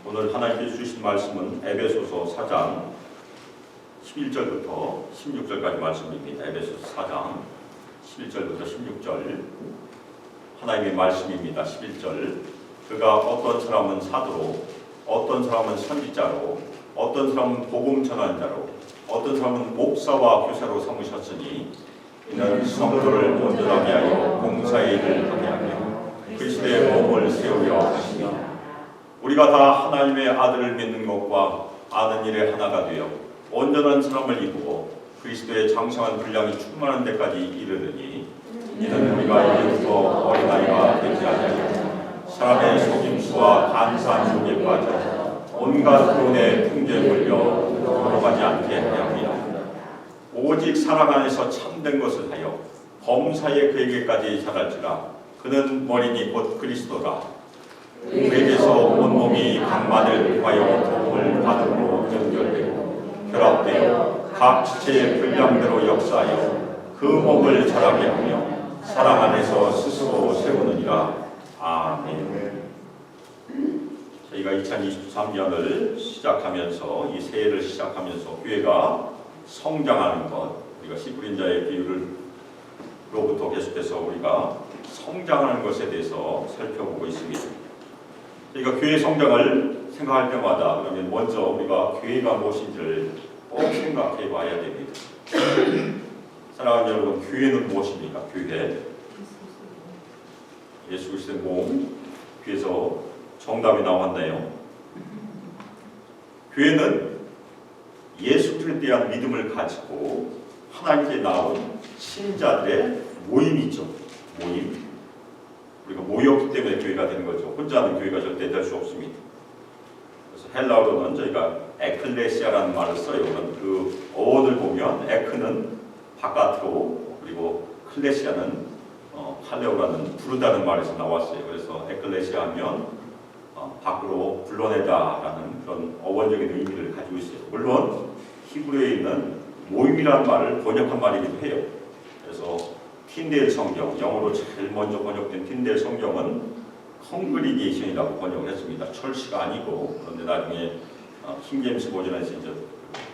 오늘 하나님께서 주신 말씀은 에베소서 4장 11절부터 16절까지 말씀입니다. 에베소서 4장 11절부터 16절 하나님의 말씀입니다. 11절 그가 어떤 사람은 사도로, 어떤 사람은 선지자로, 어떤 사람은 복음 전환자로, 어떤 사람은 목사와 교사로 삼으셨으니 이는 성도를 온전하게 하여 봉사의 일을 하게 하며 그리스도의 몸을 세우려 하시며 우리가 다 하나님의 아들을 믿는 것과 아는 일에 하나가 되어 온전한 사람을 이루고 그리스도의 장성한 분량이 충만한 데까지 이르느니 이는 우리가 이제부터 어린아이가 되지 아니하여 사람의 속임수와 간사한 유혹에 빠져 온갖 돈의 풍조에 몰려 돌아가지 않게 하여 합니다. 오직 사랑 안에서 참된 것을 하여 범사의 그에게까지 자랄지라. 그는 머리니 곧 그리스도라. 그에게서 온몸이 각만을 통하여 도움을 받음으로 연결되고 결합되어 각 지체의 분량대로 역사하여 그 몸을 자라게 하며 사랑 안에서 스스로 세우느니라. 아멘. 저희가 2023년을 시작하면서 이 새해를 시작하면서 교회가 성장하는 것, 우리가 시부린자의 비유로부터 계속해서 우리가 성장하는 것에 대해서 살펴보고 있습니다. 저희가 교회 성장을 생각할 때마다 그러면 먼저 우리가 교회가 무엇인지를 꼭 생각해 봐야 됩니다. 사랑하는 여러분, 교회는 무엇입니까? 교회. 예수 그리스도의 몸, 그래서 정답이 나왔나요? 교회는 예수 그리스도에 대한 믿음을 가지고 하나님께 나온 신자들의 모임이죠. 모임. 우리가 모였기 때문에 교회가 되는 거죠. 혼자 하는 교회가 절대 될 수 없습니다. 그래서 헬라어로는 저희가 에클레시아라는 말을 써요. 그 어원을 보면 에크는 바깥으로, 그리고 클레시아는 칼레오라는 부르다는 말에서 나왔어요. 그래서 에클레시아 하면 밖으로 불러내다라는 그런 어원적인 의미를 가지고 있어요. 물론 히브리어에 있는 모임이라는 말을 번역한 말이기도 해요. 그래서 틴데일 성경, 영어로 제일 먼저 번역된 틴데일 성경은 컨그리게이션이라고 번역을 했습니다. 철시가 아니고, 그런데 나중에 킹제임스 버전에서 이제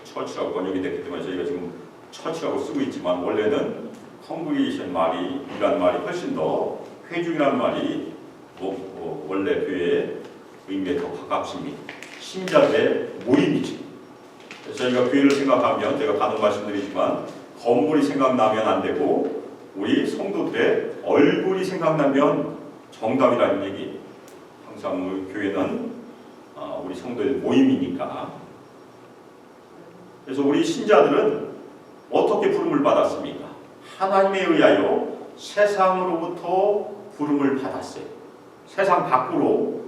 철치라고 번역이 됐기 때문에 저희가 지금 철치라고 쓰고 있지만 원래는 컨그리게이션 이라는 말이 훨씬 더 회중이라는 말이 원래 교회의 의미에 더 가깝습니다. 신자들의 모임이지. 그래서 저희가 교회를 생각하면 제가 간혹 말씀드리지만 건물이 생각나면 안 되고 우리 성도들의 얼굴이 생각나면 정답이라는 얘기. 항상 우리 교회는 우리 성도의 모임이니까. 그래서 우리 신자들은 어떻게 부름을 받았습니까? 하나님에 의하여 세상으로부터 부름을 받았어요. 세상 밖으로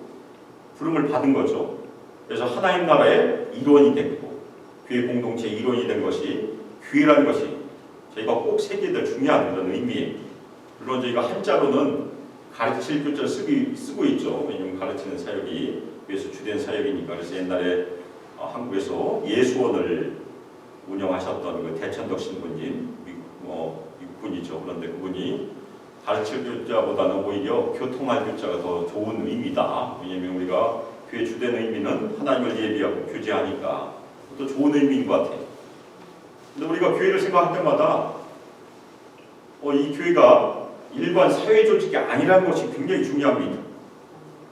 부름을 받은 거죠. 그래서 하나님 나라의 일원이 됐고 교회 공동체의 일원이 된 것이 교회라는 것이 저희가 꼭 새겨야 될 중요한 그런 의미예요. 물론 저희가 한자로는 가르칠 교자를 쓰고 있죠. 왜냐하면 가르치는 사역이 교회에서 주된 사역이니까. 그래서 옛날에 한국에서 예수원을 운영하셨던 그 대천덕 신부님, 육군이죠. 그런데 그분이 가르칠 교자보다는 오히려 교통할 교자가 더 좋은 의미다. 왜냐하면 우리가 교회 주된 의미는 하나님을 예비하고 교제하니까 또 좋은 의미인 것 같아요. 근데 우리가 교회를 생각할 때마다 이 교회가 일반 사회 조직이 아니라는 것이 굉장히 중요합니다.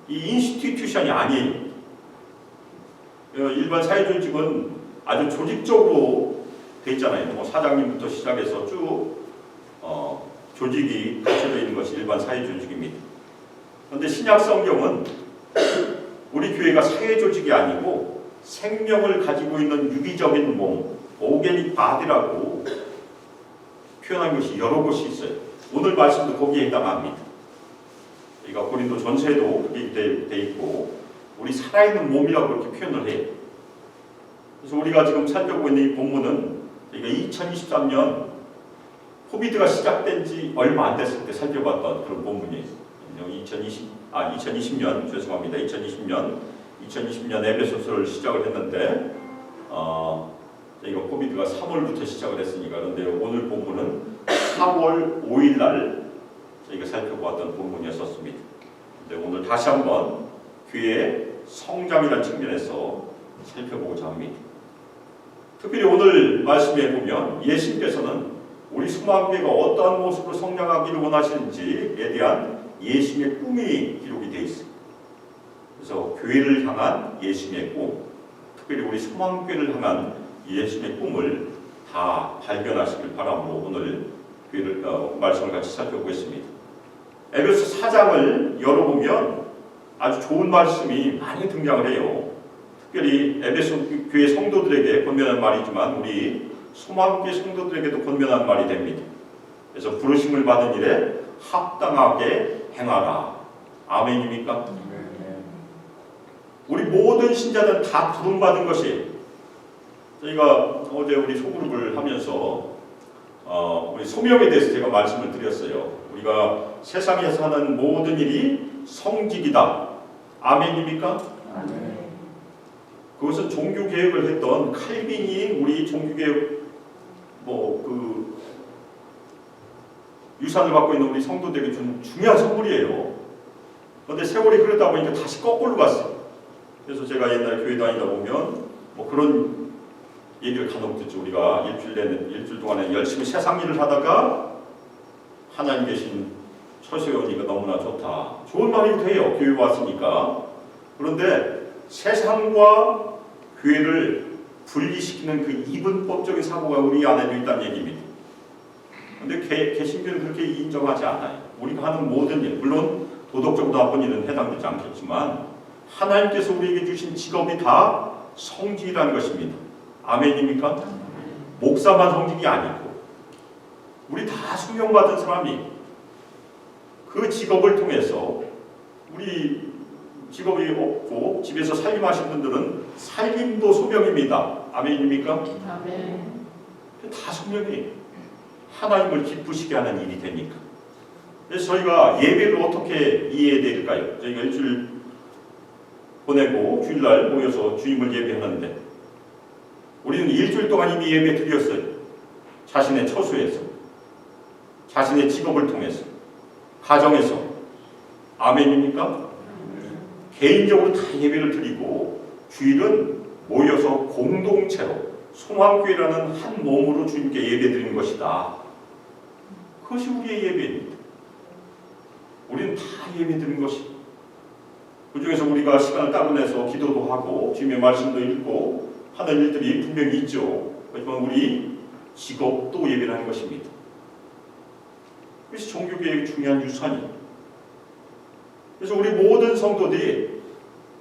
이 인스티튜션이 아니에요. 일반 사회 조직은 아주 조직적으로 돼 있잖아요. 사장님부터 시작해서 쭉 조직이 갖춰져 있는 것이 일반 사회 조직입니다. 그런데 신약 성경은 우리 교회가 사회 조직이 아니고 생명을 가지고 있는 유기적인 몸, 오게닉 바디라고 표현한 것이 여러 곳이 있어요. 오늘 말씀도 거기에 해당합니다. 그러니까 고린도 전서에도 그렇게 돼 있고 우리 살아있는 몸이라고 그렇게 표현을 해요. 그래서 우리가 지금 살펴보고 있는 이 본문은 그러니까 2023년 코비드가 시작된 지 얼마 안 됐을 때 살펴봤던 그런 본문이에요. 2020년 죄송합니다. 2020년 에베소서를 시작을 했는데 저희가 코비드가 3월부터 시작을 했으니까. 그런데 오늘 본문은 4월 5일 날 저희가 살펴보았던 본문이었습니다. 근데 오늘 다시 한번 교회의 성장이라는 측면에서 살펴보고자 합니다. 특별히 오늘 말씀에 보면 예수님께서는 우리 소망교회가 어떠한 모습으로 성장하기를 원하시는지에 대한 예수님의 꿈이 기록이 되어 있습니다. 그래서 교회를 향한 예수님의 꿈, 특별히 우리 소망교회를 향한 예수님의 꿈을 다 발견하시길 바람으로 오늘 말씀을 같이 살펴보겠습니다. 에베소 4장을 열어보면 아주 좋은 말씀이 많이 등장을 해요. 특별히 에베소 교회 성도들에게 권면한 말이지만 우리 소망교회 성도들에게도 권면한 말이 됩니다. 그래서 부르심을 받은 일에 합당하게 행하라. 아멘입니까? 우리 모든 신자들은 다 부름받은 것이에요. 저희가 어제 우리 소그룹을 하면서 우리 소명에 대해서 제가 말씀을 드렸어요. 우리가 세상에서 하는 모든 일이 성직이다. 아멘입니까? 아멘. 그것은 종교개혁을 했던 칼빈이 우리 종교개혁 유산을 갖고 있는 우리 성도들에게 준 중요한 선물이에요. 그런데 세월이 흐르다 보니까 다시 거꾸로 갔어요. 그래서 제가 옛날에 교회 다니다 보면 그런 얘기를 간혹 듣죠. 우리가 일주일 동안에 열심히 세상 일을 하다가 하나님 계신 처소에 오니까 너무나 좋다. 좋은 말이기도 해요. 교회 왔으니까. 그런데 세상과 교회를 분리시키는 그 이분법적인 사고가 우리 안에도 있다는 얘기입니다. 그런데 개신교는 그렇게 인정하지 않아요. 우리가 하는 모든 일, 물론 도덕적으로 나쁜 일은 해당되지 않겠지만 하나님께서 우리에게 주신 직업이 다 성직이라는 것입니다. 아멘입니까? 목사만 성직이 아니고 우리 다 수명받은 사람이 그 직업을 통해서 우리 직업이 없고 집에서 살림하신 분들은 살림도 소명입니다. 아멘입니까? 아멘. 다 소명이 하나님을 기쁘시게 하는 일이 되니까. 그래서 저희가 예배를 어떻게 이해해야 될까요? 저희가 일주일 보내고 주일날 모여서 주님을 예배하는데 우리는 일주일 동안 이미 예배 드렸어요. 자신의 처소에서, 자신의 직업을 통해서, 가정에서. 아멘입니까? 개인적으로 다 예배를 드리고 주일은 모여서 공동체로 소망교회라는 한 몸으로 주님께 예배 드리는 것이다. 그것이 우리의 예배입니다. 우리는 다 예배 드리는 것이. 그 중에서 우리가 시간을 따로 내서 기도도 하고 주님의 말씀도 읽고 하는 일들이 분명히 있죠. 하지만 우리 직업도 예배를 하는 것입니다. 그래서 종교개혁의 중요한 유산이에요. 그래서 우리 모든 성도들이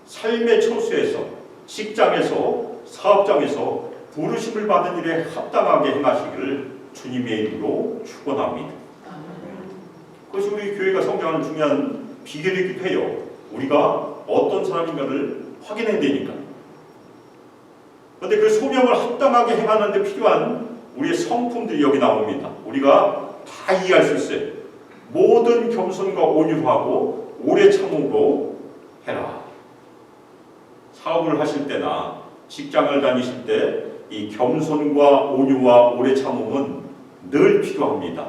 삶의 처소에서, 직장에서, 사업장에서 부르심을 받은 일에 합당하게 행하시기를 주님의 이름으로 축원합니다. 그것이 우리 교회가 성장하는 중요한 비결이기도 해요. 우리가 어떤 사람인가를 확인해야 되니까. 그런데 그 소명을 합당하게 행하는 데 필요한 우리의 성품들이 여기 나옵니다. 우리가 다 이해할 수 있어요. 모든 겸손과 온유하고 오래 참음으로 해라. 사업을 하실 때나 직장을 다니실 때 이 겸손과 온유와 오래 참음은 늘 필요합니다.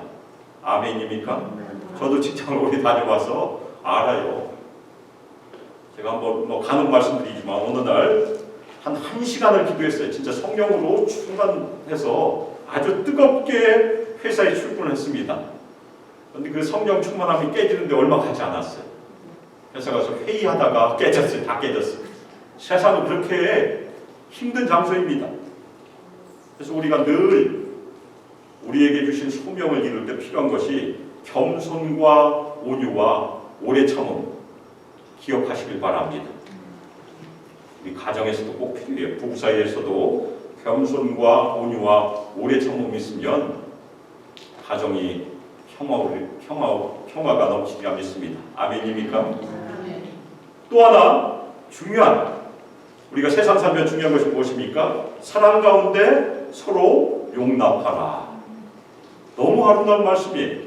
아멘입니까? 저도 직장을 오래 다녀와서 알아요. 제가 한번 가는 말씀드리지만 어느 날 한 1시간을 기도했어요. 진짜 성령으로 충만해서 아주 뜨겁게 회사에 출근을 했습니다. 그런데 그 성령 충만함이 깨지는데 얼마 가지 않았어요. 회사 가서 회의하다가 깨졌어요. 다 깨졌어요. 세상은 그렇게 힘든 장소입니다. 그래서 우리가 늘 우리에게 주신 소명을 이룰 때 필요한 것이 겸손과 온유와 오래 참음 기억하시길 바랍니다. 우리 가정에서도 꼭 필요해요. 부부 사이에서도 겸손과 온유와 오래 참음이 있으면 가정이 평화가 넘치리라 믿습니다. 아멘입니까? 또 하나 중요한 우리가 세상 살면 중요한 것이 무엇입니까? 사랑 가운데 서로 용납하라. 너무 아름다운 말씀이에요.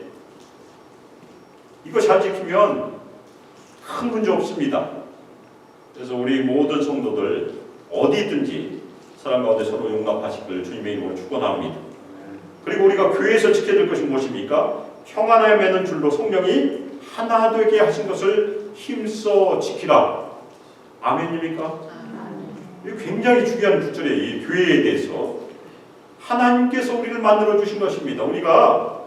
이거 잘 지키면 큰 문제 없습니다. 그래서 우리 모든 성도들 어디든지 사랑 가운데 서로 용납하시길 주님의 이름으로 축원합니다. 그리고 우리가 교회에서 지켜야 될 것이 무엇입니까? 평안에 매는 줄로 성령이 하나 되게 하신 것을 힘써 지키라. 아멘입니까? 이게 굉장히 중요한 구절이에요. 이 교회에 대해서 하나님께서 우리를 만들어 주신 것입니다. 우리가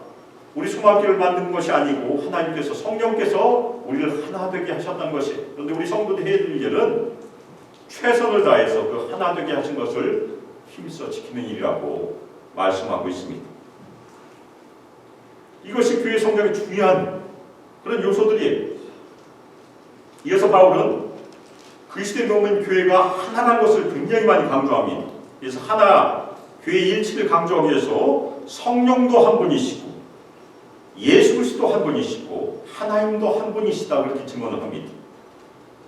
우리 소망교를 만든 것이 아니고 하나님께서 성령께서 우리를 하나 되게 하셨다는 것이. 그런데 우리 성도들이 해야 될 일은 최선을 다해서 그 하나 되게 하신 것을 힘써 지키는 일이라고 말씀하고 있습니다. 이것이 교회 성장의 중요한 그런 요소들이에요. 이어서 바울은 그리스도의 몸인 교회가 하나라는 것을 굉장히 많이 강조합니다. 그래서 하나, 교회 일치를 강조하기 위해서 성령도 한 분이시고 예수 그리스도 한 분이시고 하나님도 한 분이시다 그렇게 증언을 합니다.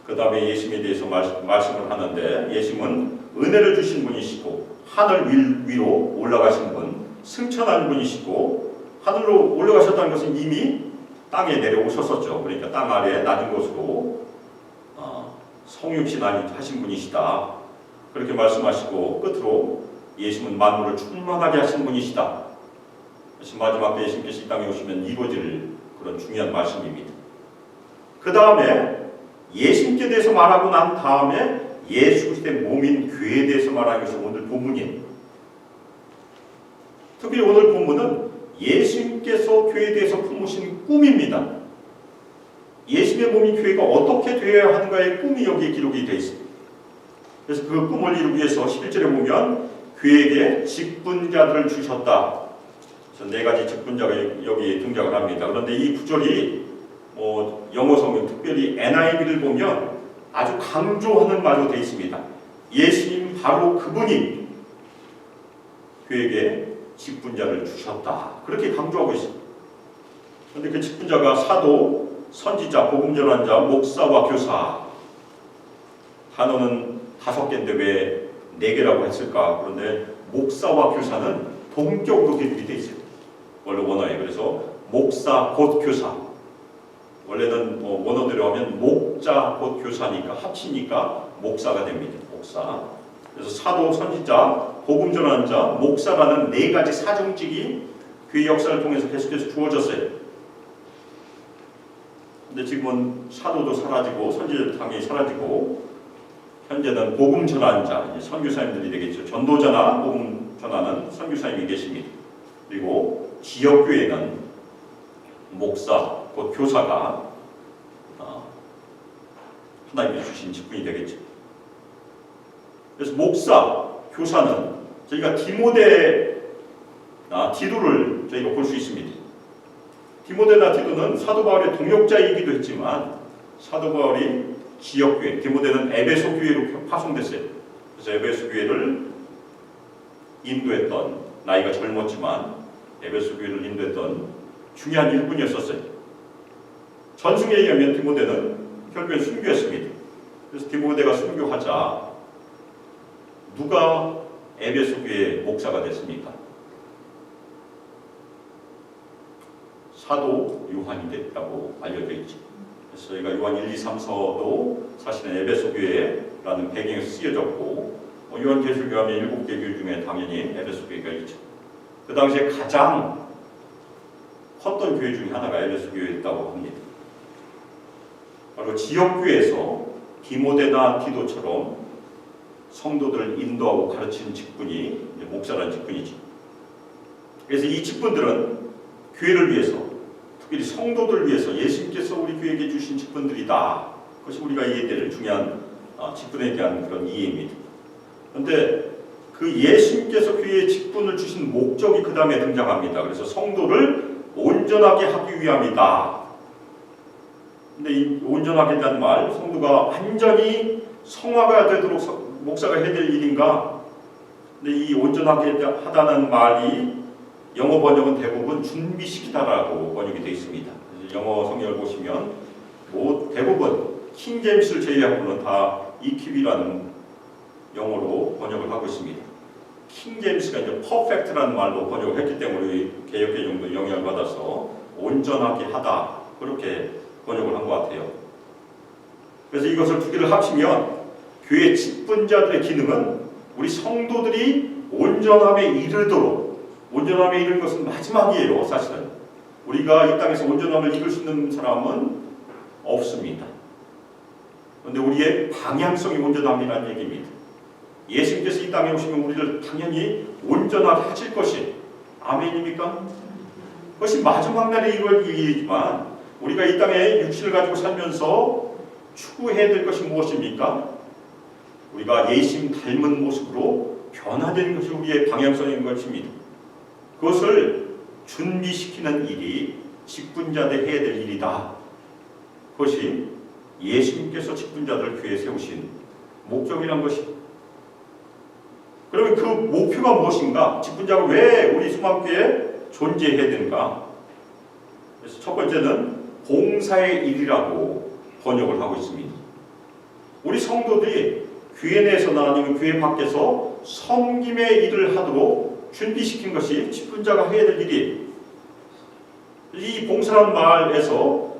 그 다음에 예수님에 대해서 말씀을 하는데 예수님은 은혜를 주신 분이시고 하늘 위로 올라가신 분, 승천한 분이시고 하늘로 올라가셨다는 것은 이미 땅에 내려오셨었죠. 그러니까 땅 아래 낮은 곳으로 성육신 하신 분이시다. 그렇게 말씀하시고 끝으로 예수님은 만물을 충만하게 하신 분이시다. 그래서 마지막 때 예수님께서 이 땅에 오시면 이루어질 그런 중요한 말씀입니다. 그 다음에 예수님께 대해서 말하고 난 다음에 예수 그리스도의 몸인 교회에 대해서 말하는 것이 오늘 본문이에요. 특히 오늘 본문은 예수님께서 교회에 대해서 품으신 꿈입니다. 예수님의 몸인 교회가 어떻게 되어야 하는가의 꿈이 여기에 기록이 되어 있습니다. 그래서 그 꿈을 이루기 위해서 11절에 보면 교회에게 직분자들을 주셨다. 그래서 네 가지 직분자가 여기 등장을 합니다. 그런데 이 구절이 영어 성경 특별히 NIV를 보면 아주 강조하는 말로 되어 있습니다. 예수님 바로 그분이 교회에게 직분자를 주셨다. 그렇게 강조하고 있습니다. 그런데 그 직분자가 사도, 선지자, 복음 전환자, 목사와 교사. 단어는 5개인데 왜 4개라고 했을까? 그런데 목사와 교사는 동격으로 기록이 되어 있어요. 원래 원어에. 그래서 목사 곧 교사. 원래는 원어대로 하면 목자 곧 교사니까 합치니까 목사가 됩니다. 목사. 그래서 사도, 선지자, 복음 전환자, 목사라는 4가지 사정직이 교회 역사를 통해서 계속해서 주어졌어요. 근데 지금은 사도도 사라지고 선지자도 당연히 사라지고 현재는 복음 전환자, 선교사님들이 되겠죠. 전도자나 복음 전하는 선교사님이 계십니다. 그리고 지역교회는 목사, 곧 교사가 하나님이 주신 직분이 되겠죠. 그래서 목사, 교사는 저희가 디모데, 디도를 저희가 볼 수 있습니다. 디모데나 디도는 사도 바울의 동역자이기도 했지만 사도 바울이 지역교회, 디모데는 에베소 교회로 파송됐어요. 그래서 에베소 교회를 인도했던, 나이가 젊었지만 에베소 교회를 인도했던 중요한 일꾼이었었어요. 전승에 의하면 디모데는 결국엔 순교했습니다. 그래서 디모데가 순교하자 누가 에베소 교회 목사가 됐습니까? 사도 요한이 됐다고 알려져 있죠. 그래서 저희가 요한 1, 2, 3, 4도 사실은 에베소 교회라는 배경에서 쓰여졌고 요한계시록에 하면 7개 교회 중에 당연히 에베소 교회가 있죠. 그 당시에 가장 컸던 교회 중에 하나가 에베소 교회였다고 합니다. 바로 지역교회에서 디모데나 디도처럼 성도들을 인도하고 가르치는 직분이 목사라는 직분이죠. 그래서 이 직분들은 교회를 위해서, 특별히 성도들을 위해서 예수님께서 우리 교회에게 주신 직분들이다. 그것이 우리가 이해해야 될 중요한 직분에 대한 그런 이해입니다. 그런데 그 예수님께서 교회에 직분을 주신 목적이 그 다음에 등장합니다. 그래서 성도를 온전하게 하기 위함이다. 근데 이 온전하게 대한 말, 성도가 완전히 성화가 되도록 목사가 해야 될 일인가? 근데 이 온전하게 하다는 말이 영어 번역은 대부분 준비시키다라고 번역이 되어 있습니다. 그래서 영어 성경을 보시면 대부분 킹제임스를 제외하고는 다 equip이라는 영어로 번역을 하고 있습니다. 킹제임스가 이제 perfect라는 말로 번역을 했기 때문에 개역개정도 영향을 받아서 온전하게 하다 그렇게 번역을 한 것 같아요. 그래서 이것을 두 개를 합치면 교회 직분자들의 기능은 우리 성도들이 온전함에 이르도록, 온전함에 이르는 것은 마지막이에요. 사실은 우리가 이 땅에서 온전함을 이룰 수 있는 사람은 없습니다. 그런데 우리의 방향성이 온전함이라는 얘기입니다. 예수님께서 이 땅에 오시면 우리를 당연히 온전하실 것이 아멘입니까? 그것이 마지막 날에 이루어질 일이지만 우리가 이 땅에 육신을 가지고 살면서 추구해야 될 것이 무엇입니까? 우리가 예수님 닮은 모습으로 변화되는 것이 우리의 방향성인 것입니다. 그것을 준비시키는 일이 직분자들 해야 될 일이다. 그것이 예수님께서 직분자들을 교회에 세우신 목적이란 것입니다. 그러면 그 목표가 무엇인가? 직분자가 왜 우리 수망교회에 존재해야 되는가? 그래서 첫 번째는 봉사의 일이라고 번역을 하고 있습니다. 우리 성도들이 교회 내에서나 아니면 교회 밖에서 섬김의 일을 하도록 준비시킨 것이 직분자가 해야 될 일이에요. 이 봉사라는 말에서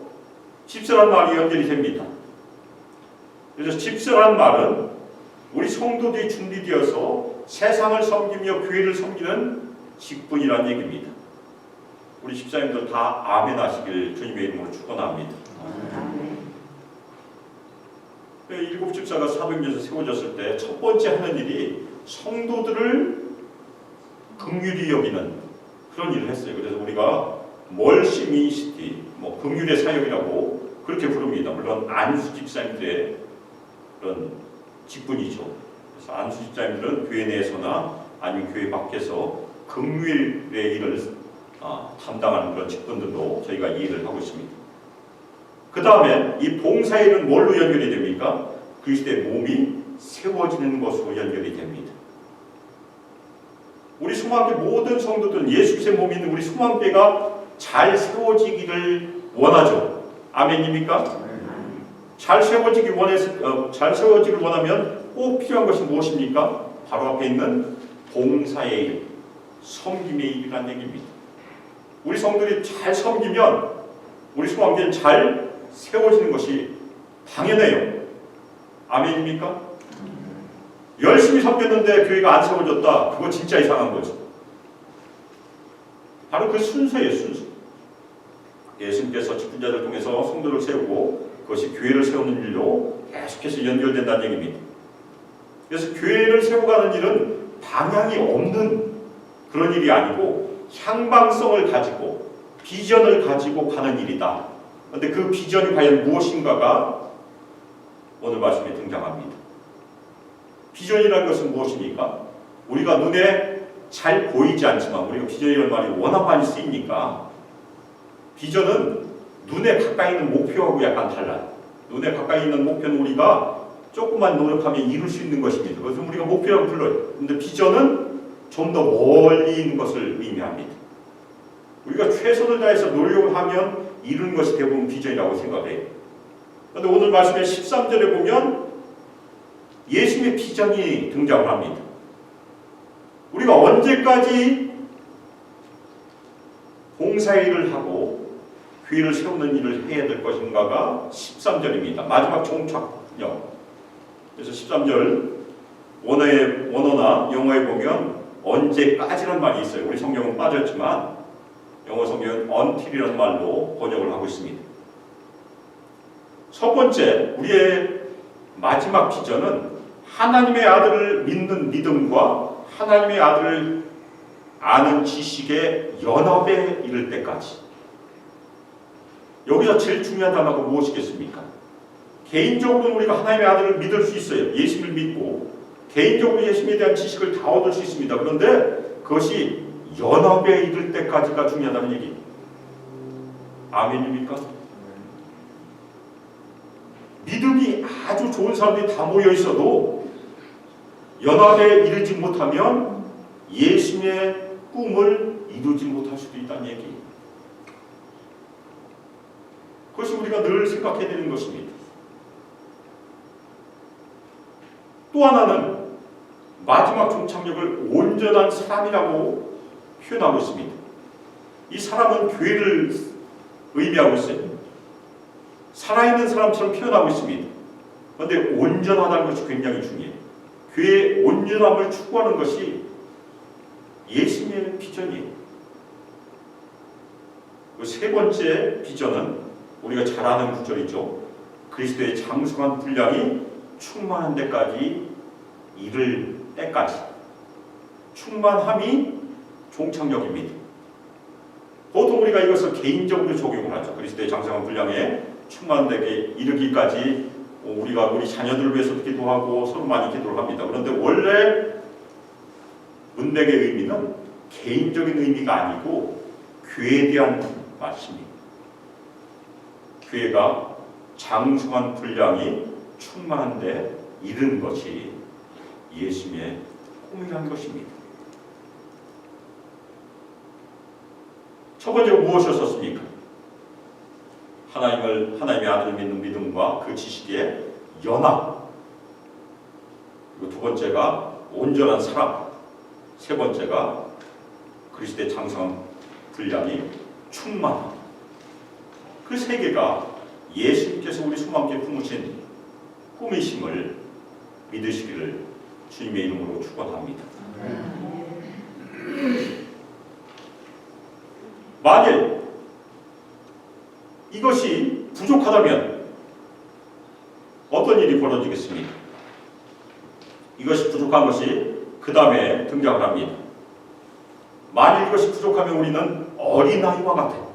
집사라는 말이 연결이 됩니다. 그래서 집사라는 말은 우리 성도들이 준비되어서 세상을 섬기며 교회를 섬기는 직분이라는 얘기입니다. 우리 집사님들 다 아멘 하시길 주님의 이름으로 축원합니다. 일곱 집사가 사도행전에서 세워졌을 때 첫 번째 하는 일이 성도들을 긍휼히 여기는 그런 일을 했어요. 그래서 우리가 멀시 미니시티, 긍휼의 사역이라고 그렇게 부릅니다. 물론 안수 집사님들의 그런 직분이죠. 그래서 안수 집사님들은 교회 내에서나 아니면 교회 밖에서 긍휼의 일을 담당하는 그런 직분들도 저희가 일을 하고 있습니다. 그 다음에 이 봉사의 일은 뭘로 연결이 됩니까? 그리스도의 몸이 세워지는 것으로 연결이 됩니다. 우리 소망교회 모든 성도들은 예수 그리스도의 몸이 있는 우리 소망교회가 잘 세워지기를 원하죠. 아멘입니까? 잘 세워지기를 원하면 꼭 필요한 것이 무엇입니까? 바로 앞에 있는 봉사의 일, 섬김의 일이라는 얘기입니다. 우리 성도들이 잘 섬기면 우리 소망교회는 잘 세워지는 것이 당연해요. 아멘입니까? 열심히 섬겼는데 교회가 안 세워졌다. 그거 진짜 이상한 거죠. 바로 그 순서예요, 순서. 예수님께서 직분자들을 통해서 성도를 세우고 그것이 교회를 세우는 일로 계속해서 연결된다는 얘기입니다. 그래서 교회를 세워가는 일은 방향이 없는 그런 일이 아니고 향방성을 가지고 비전을 가지고 가는 일이다. 그런데 그 비전이 과연 무엇인가가 오늘 말씀에 등장합니다. 비전이라는 것은 무엇입니까? 우리가 눈에 잘 보이지 않지만 우리가 비전이라는 말이 워낙 많이 쓰이니까 비전은 눈에 가까이 있는 목표하고 약간 달라요. 눈에 가까이 있는 목표는 우리가 조금만 노력하면 이룰 수 있는 것입니다. 그래서 우리가 목표라고 불러요. 그런데 비전은 좀 더 멀리 있는 것을 의미합니다. 우리가 최선을 다해서 노력을 하면 이루는 것이 대부분 비전이라고 생각해요. 그런데 오늘 말씀의 13절에 보면 예수님의 비전이 등장을 합니다. 우리가 언제까지 봉사의 일을 하고 교회를 세우는 일을 해야 될 것인가가 13절입니다. 마지막 종착역. 그래서 13절 원어나 영어에 보면 언제까지라는 말이 있어요. 우리 성경은 빠졌지만 영어 성경은 until이라는 말로 번역을 하고 있습니다. 첫 번째, 우리의 마지막 비전은 하나님의 아들을 믿는 믿음과 하나님의 아들을 아는 지식의 연합에 이를 때까지. 여기서 제일 중요한 단어가 무엇이겠습니까? 개인적으로는 우리가 하나님의 아들을 믿을 수 있어요. 예수님을 믿고 개인적으로 예수님에 대한 지식을 다 얻을 수 있습니다. 그런데 그것이 연합에 이를 때까지가 중요하다는 얘기입니다. 아멘입니까? 믿음이 아주 좋은 사람들이 다 모여 있어도 연합에 이르지 못하면 예수님의 꿈을 이루지 못할 수도 있다는 얘기입니다. 그것이 우리가 늘 생각해야 되는 것입니다. 또 하나는 마지막 종착역을 온전한 사람이라고 표현하고 있습니다. 이 사람은 교회를 의미하고 있어요. 살아있는 사람처럼 표현하고 있습니다. 그런데 온전하다는 것이 굉장히 중요해요. 교회의 온전함을 추구하는 것이 예수님의 비전이에요. 그 세 번째 비전은 우리가 잘 아는 구절이죠. 그리스도의 장성한 분량이 충만한 데까지 이를 때까지 충만함이 종착역입니다. 보통 우리가 이것을 개인적으로 적용을 하죠. 그리스도의 장성한 분량에 충만되게 이르기까지 우리가 우리 자녀들을 위해서 기도하고 서로 많이 기도를 합니다. 그런데 원래 문맥의 의미는 개인적인 의미가 아니고 교회에 대한 말씀입니다. 교회가 장성한 분량이 충만한데 이른 것이 예수님의 꿈이라는 것입니다. 첫 번째로 무엇을 썼습니까? 하나님의 아들을 믿는 믿음과 그 지식의 연합. 그리고 두 번째가 온전한 사랑. 세 번째가 그리스도의 장성한 분량이 충만함. 그 세 개가 예수님께서 우리 소망께 품으신 꿈이심을 믿으시기를 주님의 이름으로 축원합니다. 만일 이것이 부족하다면 어떤 일이 벌어지겠습니까? 이것이 부족한 것이 그 다음에 등장을 합니다. 만일 이것이 부족하면 우리는 어린아이와 같아요.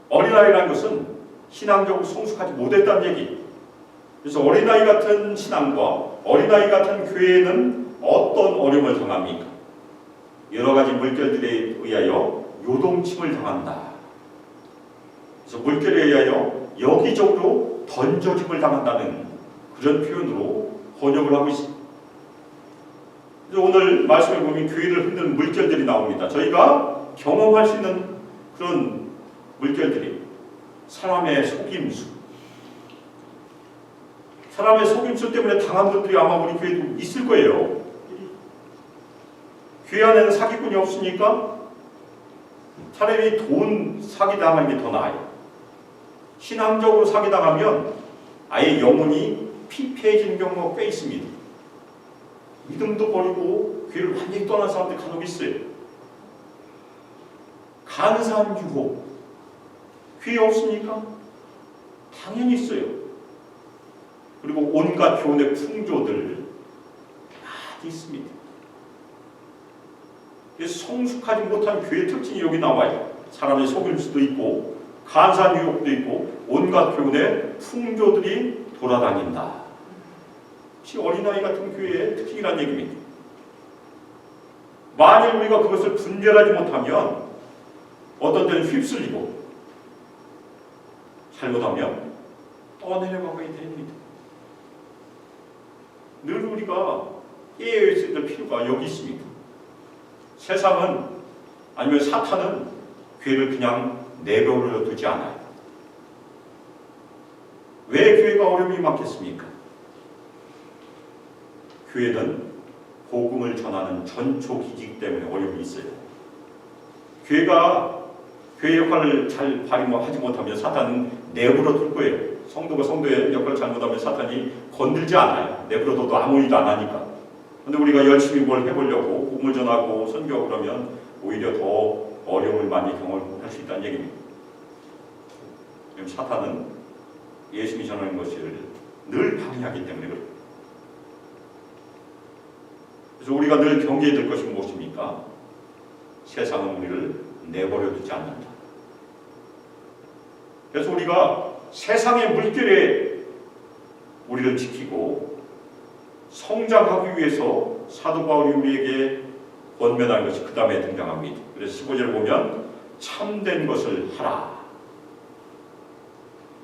어린아이라는 것은 신앙적으로 성숙하지 못했다는 얘기. 그래서 어린아이 같은 신앙과 어린아이 같은 교회에는 어떤 어려움을 당합니까? 여러 가지 물결들에 의하여 요동침을 당한다. 그래서 물결에 의하여 여기저기로 던져짐을 당한다는 그런 표현으로 번역을 하고 있습니다. 그래서 오늘 말씀에 보면 교회를 흔드는 물결들이 나옵니다. 저희가 경험할 수 있는 그런 물결들이 사람의 속임수. 사람의 속임수 때문에 당한 분들이 아마 우리 교회도 있을 거예요. 교회 안에는 사기꾼이 없으니까 차라리 돈 사기당하는 게 더 나아요. 신앙적으로 사기당하면 아예 영혼이 피폐해지는 경우가 꽤 있습니다. 믿음도 버리고 교회를 완전히 떠난 사람들이 간혹 있어요. 간사한 유혹 교회 없습니까? 당연히 있어요. 그리고 온갖 교훈의 풍조들 많이 있습니다. 그래서 성숙하지 못한 교회의 특징이 여기 나와요. 사람의 속일 수도 있고 간사한 유혹도 있고 온갖 교훈의 풍조들이 돌아다닌다. 혹시 어린아이 같은 교회의 특징이라는 얘기입니다. 만일 우리가 그것을 분별하지 못하면 어떤 때는 휩쓸리고 잘못하면 떠내려가게 됩니다. 늘 우리가 깨어 있어야 될 필요가 여기 있습니다. 세상은 아니면 사탄은 교회를 그냥 내버려 두지 않아요. 왜 교회가 어려움이 많겠습니까? 교회는 복음을 전하는 전초기지이기 때문에 어려움이 있어요. 교회가 교회 역할을 잘 발휘하지 못하면 사탄은 내버려 둘 거예요. 성도가 성도의 역할을 잘못하면 사탄이 건들지 않아요. 내버려 둬도 아무 일도 안 하니까. 그런데 우리가 열심히 뭘 해보려고 복음을 전하고 선교하고 그러면 오히려 더 어려움을 많이 경험할 수 있다는 얘기입니다. 사탄은 예수님이 전하는 것을 늘 방해하기 때문에 그래요. 그래서 우리가 늘 경계해야 될 것이 무엇입니까? 세상은 우리를 내버려 두지 않는다. 그래서 우리가 세상의 물결에 우리를 지키고 성장하기 위해서 사도 바울이 우리에게 권면하는 것이 그 다음에 등장합니다. 그래서 15절을 보면 참된 것을 하라.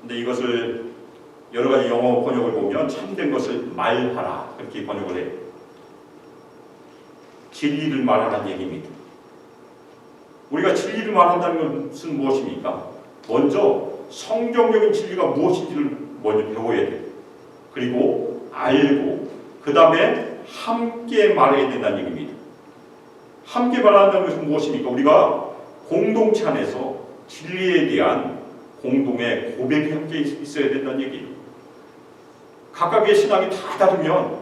근데 이것을 여러 가지 영어 번역을 보면 참된 것을 말하라. 그렇게 번역을 해요. 진리를 말하라는 얘기입니다. 우리가 진리를 말한다는 것은 무엇입니까? 먼저 성경적인 진리가 무엇인지를 먼저 배워야 돼요. 그리고 알고 그 다음에 함께 말해야 된다는 얘기입니다. 함께 말한다는 것은 무엇입니까? 우리가 공동체 안에서 진리에 대한 공동의 고백이 함께 있어야 된다는 얘기예요. 각각의 신앙이 다 다르면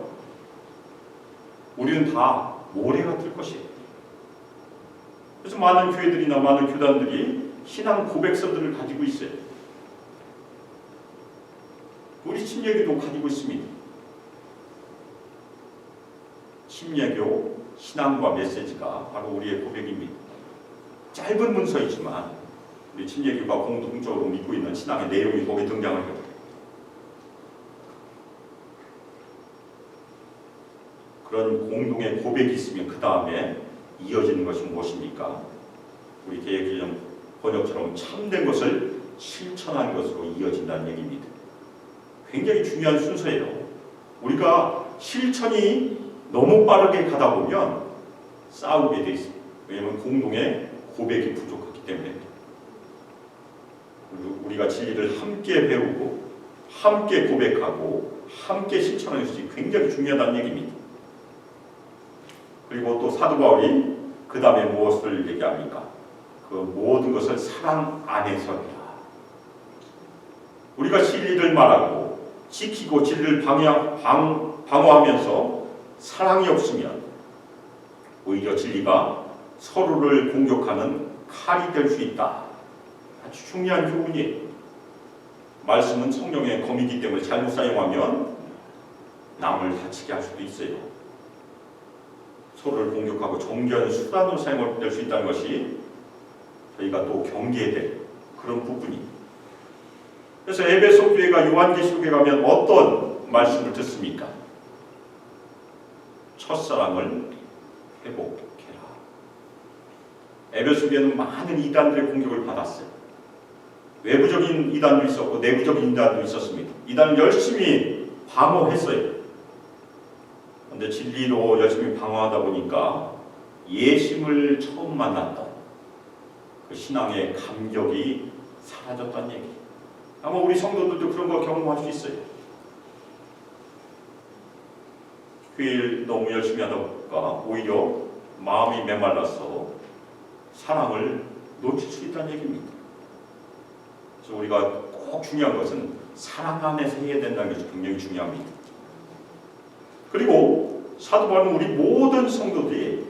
우리는 다 모래 같을 것이에요. 그래서 많은 교회들이나 많은 교단들이 신앙 고백서들을 가지고 있어요. 우리 침례교도 가지고 있습니다. 침례교 신앙과 메시지가 바로 우리의 고백입니다. 짧은 문서이지만 우리 침례교가 공통적으로 믿고 있는 신앙의 내용이 거기에 등장을 해요. 그런 공동의 고백이 있으면 그 다음에 이어지는 것이 무엇입니까? 우리 개혁개정 번역처럼 참된 것을 실천하는 것으로 이어진다는 얘기입니다. 굉장히 중요한 순서예요. 우리가 실천이 너무 빠르게 가다 보면 싸우게 돼 있어요. 왜냐하면 공동의 고백이 부족하기 때문에. 우리가 진리를 함께 배우고 함께 고백하고 함께 실천하는 것이 굉장히 중요하다는 얘기입니다. 그리고 또 사도 바울이 그 다음에 무엇을 얘기합니까? 그 모든 것을 사랑 안에서이라. 우리가 진리를 말하고 지키고 진리를 방어하면서 사랑이 없으면 오히려 진리가 서로를 공격하는 칼이 될 수 있다. 아주 중요한 교훈이에요. 말씀은 성령의 검이기 때문에 잘못 사용하면 남을 다치게 할 수도 있어요. 서로를 공격하고 정죄하는 수단으로 사용될 수 있다는 것이 저희가 또 경계해야 될 그런 부분이. 그래서 에베소 교회가 요한계시록에 가면 어떤 말씀을 듣습니까? 첫사랑을 회복해라. 에베소 교회는 많은 이단들의 공격을 받았어요. 외부적인 이단도 있었고 내부적인 이단도 있었습니다. 이단을 열심히 방어했어요. 그런데 진리로 열심히 방어하다 보니까 예심을 처음 만났던 그 신앙의 감격이 사라졌다는 얘기. 아마 우리 성도들도 그런 거 경험할 수 있어요. 교회를 너무 열심히 하다 보니까 오히려 마음이 메말라서 사랑을 놓칠 수 있다는 얘기입니다. 그래서 우리가 꼭 중요한 것은 사랑 안에서 해야 된다는 것이 굉장히 중요합니다. 그리고 사도 바울은 우리 모든 성도들이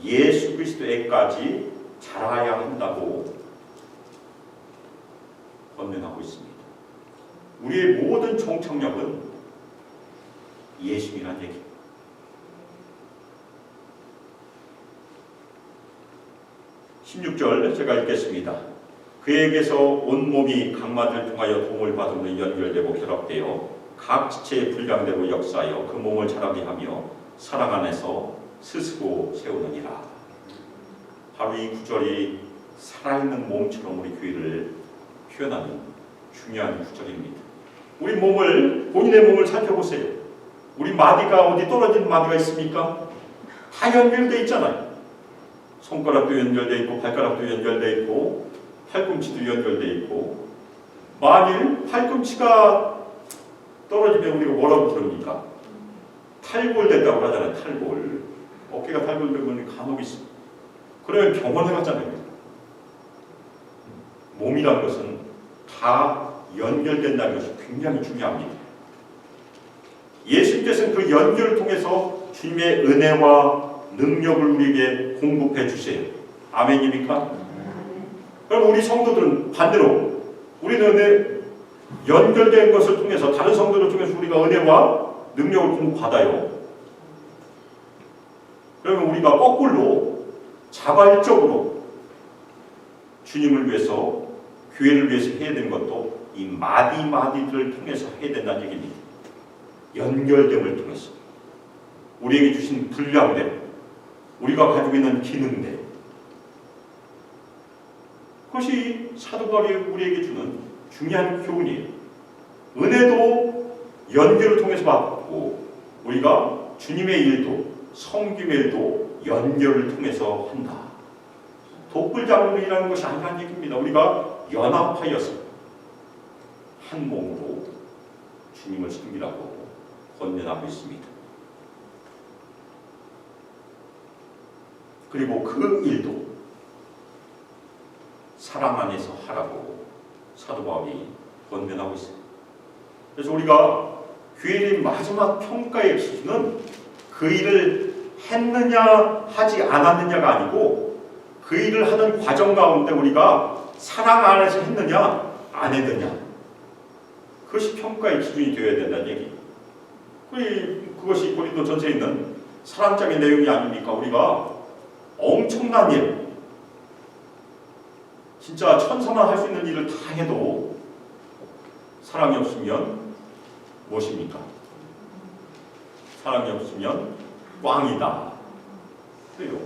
예수 그리스도에까지 자라야 한다고 권면하고 있습니다. 우리의 모든 종착역은 예수이라는 얘기입니다. (16절) 제가 읽겠습니다. 그에게서 온몸이 각마를 통하여 도움을 받음으로 연결되고 결합되어 각 지체의 분량대로 역사하여 그 몸을 자라게 하며 사랑 안에서 스스로 세우느니라. 바로 이 구절이 살아있는 몸처럼 우리 교회를 표현하는 중요한 구절입니다. 우리 몸을, 본인의 몸을 살펴보세요. 우리 마디가 어디 떨어진 마디가 있습니까? 다 연결되어 있잖아요. 손가락도 연결되어 있고 발가락도 연결되어 있고 팔꿈치도 연결되어 있고. 만일 팔꿈치가 떨어지면 우리가 뭐라고 부릅니까? 탈골됐다고 하잖아요. 탈골. 어깨가 탈골되면 간혹 있습니다. 그러면 병원에 가잖아요. 몸이라는 것은 다 연결된다는 것이 굉장히 중요합니다. 예수님께서는 그 연결을 통해서 주님의 은혜와 능력을 우리에게 공급해 주세요. 아멘입니까? 그럼 우리 성도들은 반대로 우리는 은혜, 연결된 것을 통해서 다른 성도를 통해서 우리가 은혜와 능력을 공급받아요. 그러면 우리가 거꾸로 자발적으로 주님을 위해서, 교회를 위해서 해야 되는 것도 이 마디마디들을 통해서 해야 된다는 얘기입니다. 연결됨을 통해서 우리에게 주신 분량대로, 우리가 가지고 있는 기능대로, 그것이 사도 바울이 우리에게 주는 중요한 교훈이에요. 은혜도 연결을 통해서 받고 우리가 주님의 일도, 섬김의 일도 연결을 통해서 한다. 독불장군이라는 것이 아니라는 얘기입니다. 우리가 연합하여서 한 몸으로 주님을 섬기라고 권면하고 있습니다. 그리고 그 일도 사랑 안에서 하라고 사도 바울이 권면하고 있습니다. 그래서 우리가 교회의 마지막 평가의 기준은 그 일을 했느냐 하지 않았느냐가 아니고 그 일을 하는 과정 가운데 우리가 사랑 안에서 했느냐 안 했느냐, 그것이 평가의 기준이 되어야 된다는 얘기. 그것이 고린도 전서에 있는 사랑장의 내용이 아닙니까? 우리가 엄청난 일, 진짜 천사만 할 수 있는 일을 다 해도 사랑이 없으면 무엇입니까? 사랑이 없으면 꽝이다. 그래요.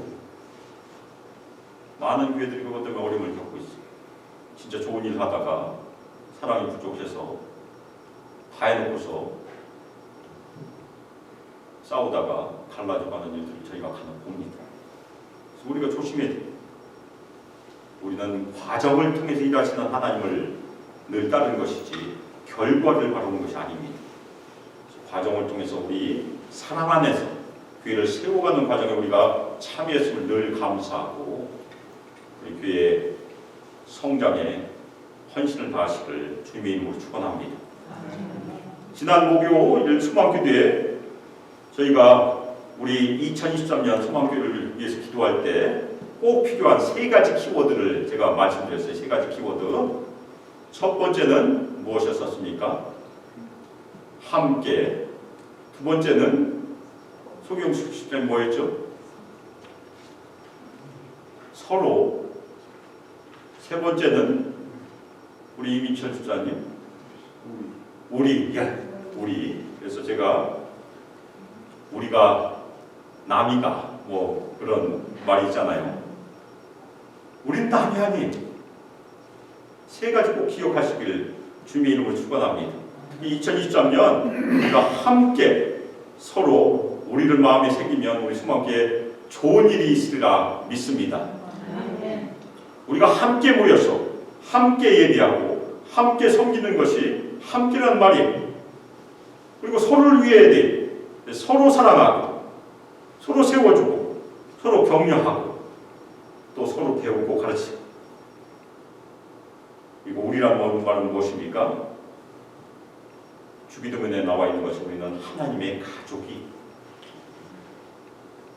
많은 교회들이 그것 때문에 어려움을 겪고 있어요. 진짜 좋은 일 하다가 사랑이 부족해서 다 해놓고서 싸우다가 갈라져가는 일들을 저희가 간혹 봅니다. 그래서 우리가 조심해야 돼요. 우리는 과정을 통해서 일하시는 하나님을 늘 따르는 것이지 결과를 바라보는 것이 아닙니다. 과정을 통해서 우리 사랑 안에서 교회를 세워가는 과정에 우리가 참여했음을 늘 감사하고 우리 교회의 성장에 헌신을 다하시길 주님의 이름으로 축원합니다. 지난 목요일 소망기도에 저희가 우리 2023년 소망교회를 위해서 기도할 때 꼭 필요한 세 가지 키워드를 제가 말씀드렸어요. 세 가지 키워드. 첫 번째는 무엇이었습니까? 함께. 두 번째는 소경숙 시스템 뭐였죠? 서로. 세 번째는 우리 이민철 집사님 우리. 그래서 제가 우리가 남이가 뭐 그런 말이 있잖아요. 우린 남이 아니에요. 세 가지 꼭 기억하시길 주님의 이름으로 축원합니다. 특히 2023년 우리가 함께 서로 우리를 마음에 새기면 우리 소망교회에 좋은 일이 있으리라 믿습니다. 우리가 함께 모여서 함께 예배하고 함께 섬기는 것이 함께라는 말이에요. 그리고 서로를 위해야 돼. 서로 사랑하고 서로 세워주고 서로 격려하고 또 서로 배우고 가르치고. 그리고 우리란 말은 무엇입니까? 주기도문에 나와 있는 것이 우리는 하나님의 가족이,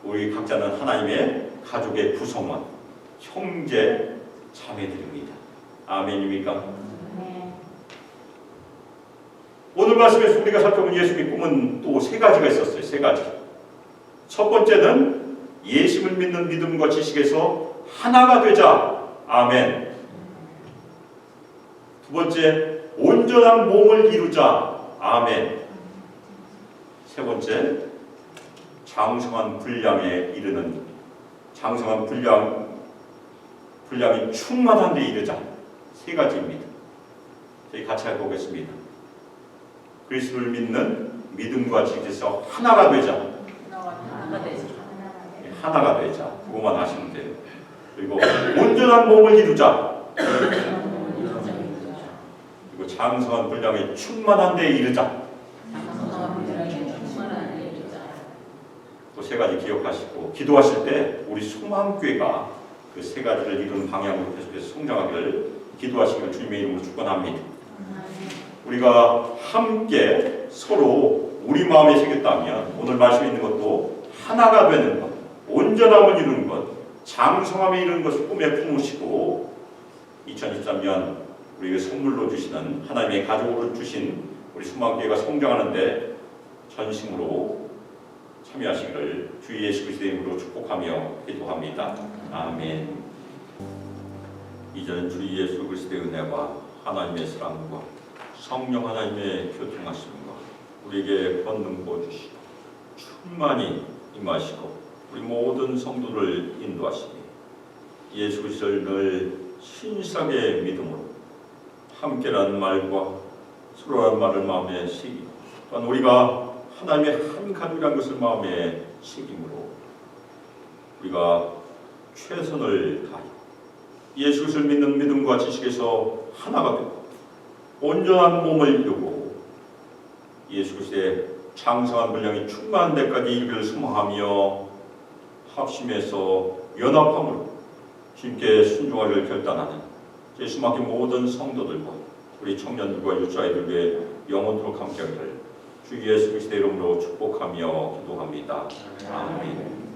우리 각자는 하나님의 가족의 구성원, 형제, 자매들입니다. 아멘입니까? 오늘 말씀에서 우리가 살펴본 예수의 꿈은 또 세 가지가 있었어요. 세 가지. 첫 번째는 예수를 믿는 믿음과 지식에서 하나가 되자. 아멘. 두 번째, 온전한 몸을 이루자. 아멘. 세 번째, 장성한 분량에 이르는, 장성한 분량이 충만한 데 이르자. 세 가지입니다. 저희 같이 해보겠습니다. 그리스도를 믿는 믿음과 지식에서 하나가 되자. 하나가 되자. 그것만 하시면 돼요. 그리고 온전한 몸을 이루자. 그리고 장성한 분량이 충만한 데에 이르자. 또 세 가지 기억하시고 기도하실 때 우리 소망교회가 그 세 가지를 이루는 방향으로 계속해서 성장하기를 기도하시기를 주님의 이름으로 축원합니다. 우리가 함께 서로 우리 마음에 새겼다면 오늘 말씀에 있는 것도 하나가 되는 것, 온전함을 이루는 것, 장성함에 이루는 것을 꿈에 품으시고 2023년 우리에게 선물로 주시는 하나님의 가족으로 주신 우리 소망교회가 성장하는데 전심으로 참여하시기를 주 예수 그리스도의 이름으로 축복하며 기도합니다. 아멘. 이제는 주 예수 그리스도의 은혜와 하나님의 사랑과 성령 하나님의 교통하심과 우리에게 권능 부어주시고 충만히 임하시고 우리 모든 성도를 인도하시니 예수 그리스도를 늘 신실하게 믿음으로 함께라는 말과 서로라는 말을 마음에 새기고 또한 우리가 하나님의 한 가족이라는 것을 마음에 새김으로 우리가 최선을 다하여 예수 그리스도를 믿는 믿음과 지식에서 하나가 되고 온전한 몸을 이루고 예수 그리스도의 장성한 분량이 충만한 데까지 이르기를 소망하며 합심해서 연합함으로 주님께 순종하기를 결단하는 예수 맡긴 모든 성도들과 우리 청년들과 유치아이들에게 영원토록 함께하기를 주 예수 그리스도의 이름으로 축복하며 기도합니다. 아멘.